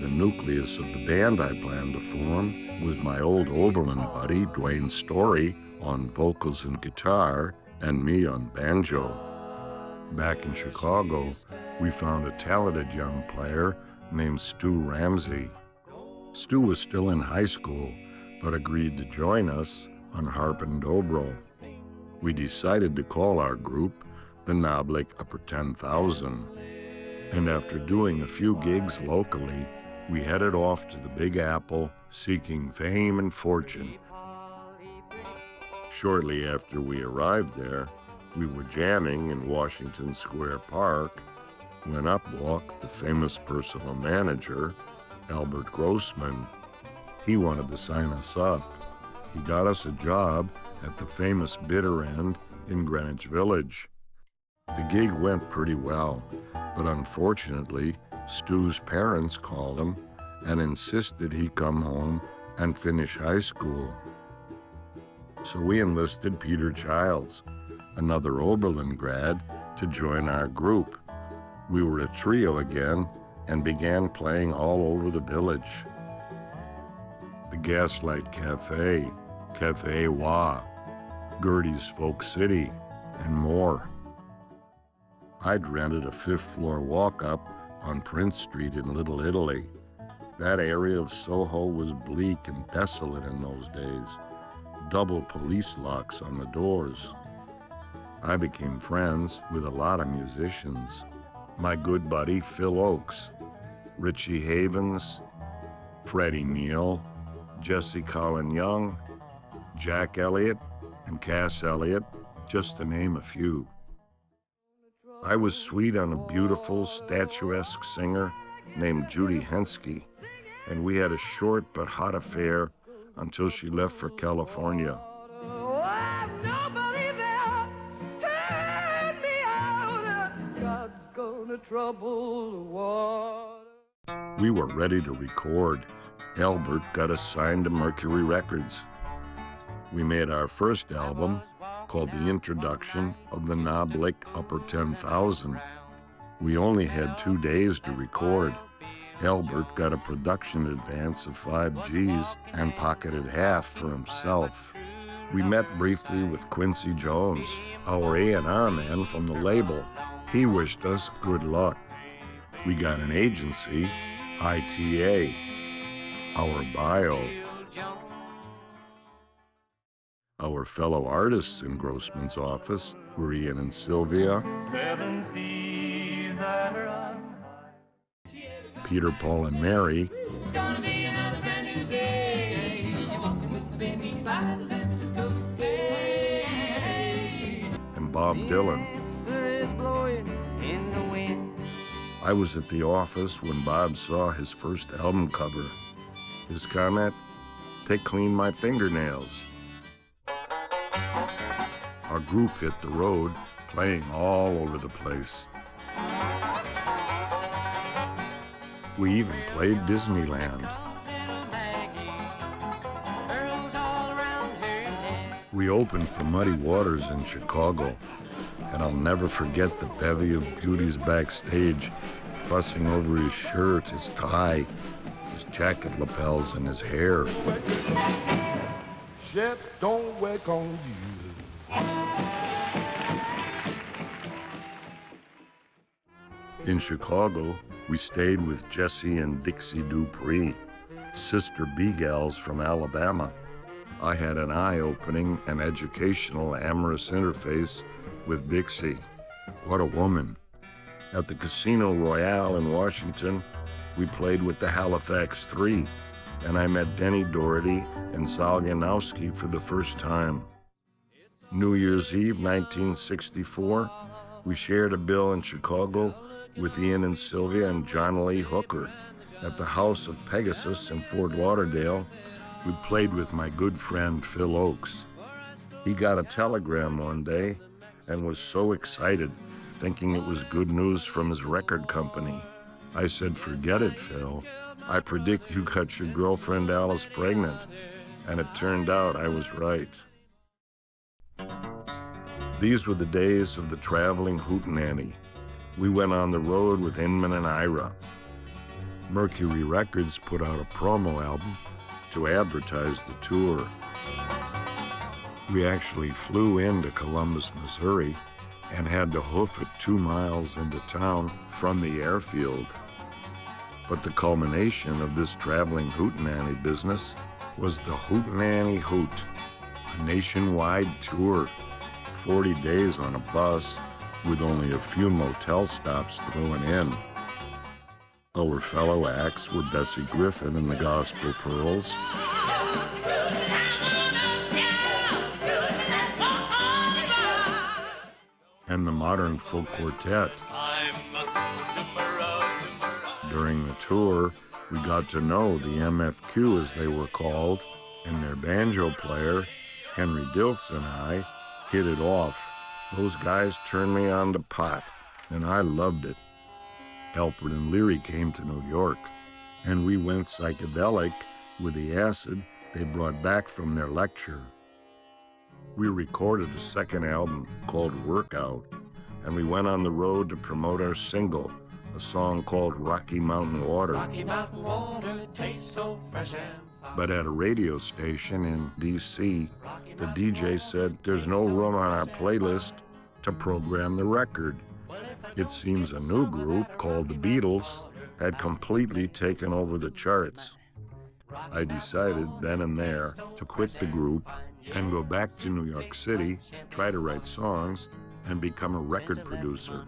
The nucleus of the band I planned to form was my old Oberlin buddy, Dwayne Story, on vocals and guitar, and me on banjo. Back in Chicago, we found a talented young player named Stu Ramsey. Stu was still in high school, but agreed to join us on harp and dobro. We decided to call our group the Knoblick Upper 10,000. And after doing a few gigs locally, we headed off to the Big Apple, seeking fame and fortune. Shortly after we arrived there, we were jamming in Washington Square Park when up walked the famous personal manager, Albert Grossman. He wanted to sign us up. He got us a job at the famous Bitter End in Greenwich Village. The gig went pretty well, but unfortunately, Stu's parents called him and insisted he come home and finish high school. So we enlisted Peter Childs, another Oberlin grad, to join our group. We were a trio again and began playing all over the village. The Gaslight Café, Café Wha, Gerdes Folk City, and more. I'd rented a fifth-floor walk-up on Prince Street in Little Italy. That area of Soho was bleak and desolate in those days. Double police locks on the doors. I became friends with a lot of musicians. My good buddy Phil Ochs, Richie Havens, Freddie Neal, Jesse Colin Young, Jack Elliot, and Cass Elliot, just to name a few. I was sweet on a beautiful, statuesque singer named Judy Henske, and we had a short but hot affair until she left for California. We were ready to record. Albert got us signed to Mercury Records. We made our first album, called The Introduction of the Knoblick Upper 10,000. We only had 2 days to record. Albert got a production advance of 5 Gs and pocketed half for himself. We met briefly with Quincy Jones, our A&R man from the label. He wished us good luck. We got an agency, ITA, our bio. Our fellow artists in Grossman's office were Ian and Sylvia, Peter, Paul, and Mary, and Bob Dylan. I was at the office when Bob saw his first album cover. His comment, "They cleaned my fingernails." Our group hit the road, playing all over the place. We even played Disneyland. We opened for Muddy Waters in Chicago, and I'll never forget the bevy of beauties backstage, fussing over his shirt, his tie, his jacket lapels, and his hair. Shit don't work on you. In Chicago, we stayed with Jesse and Dixie Dupree, sister B-gals from Alabama. I had an eye-opening and educational amorous interface with Dixie. What a woman. At the Casino Royale in Washington, we played with the Halifax Three, and I met Denny Doherty and Zal Janowski for the first time. New Year's Eve, 1964, we shared a bill in Chicago with Ian and Sylvia and John Lee Hooker. At the House of Pegasus in Fort Lauderdale, we played with my good friend Phil Ochs. He got a telegram one day and was so excited, thinking it was good news from his record company. I said, "Forget it, Phil. I predict you got your girlfriend Alice pregnant." And it turned out I was right. These were the days of the traveling Hootenanny. We went on the road with Inman and Ira. Mercury Records put out a promo album to advertise the tour. We actually flew into Columbus, Missouri, and had to hoof it 2 miles into town from the airfield. But the culmination of this traveling Hootenanny business was the Hootenanny Hoot, a nationwide tour, 40 days on a bus with only a few motel stops thrown in. Our fellow acts were Bessie Griffin and the Gospel Pearls, and the Modern Folk Quartet. During the tour, we got to know the MFQ, as they were called, and their banjo player, Henry Diltz, and I hit it off. Those guys turned me on to pot, and I loved it. Alpert and Leary came to New York, and we went psychedelic with the acid they brought back from their lecture. We recorded a second album called Workout, and we went on the road to promote our single, a song called Rocky Mountain Water. Rocky Mountain water tastes so fresh and fine. But at a radio station in D.C., the DJ said there's no room on our playlist to program the record. It seems a new group called the Beatles had completely taken over the charts. I decided then and there to quit the group and go back to New York City, try to write songs, and become a record producer.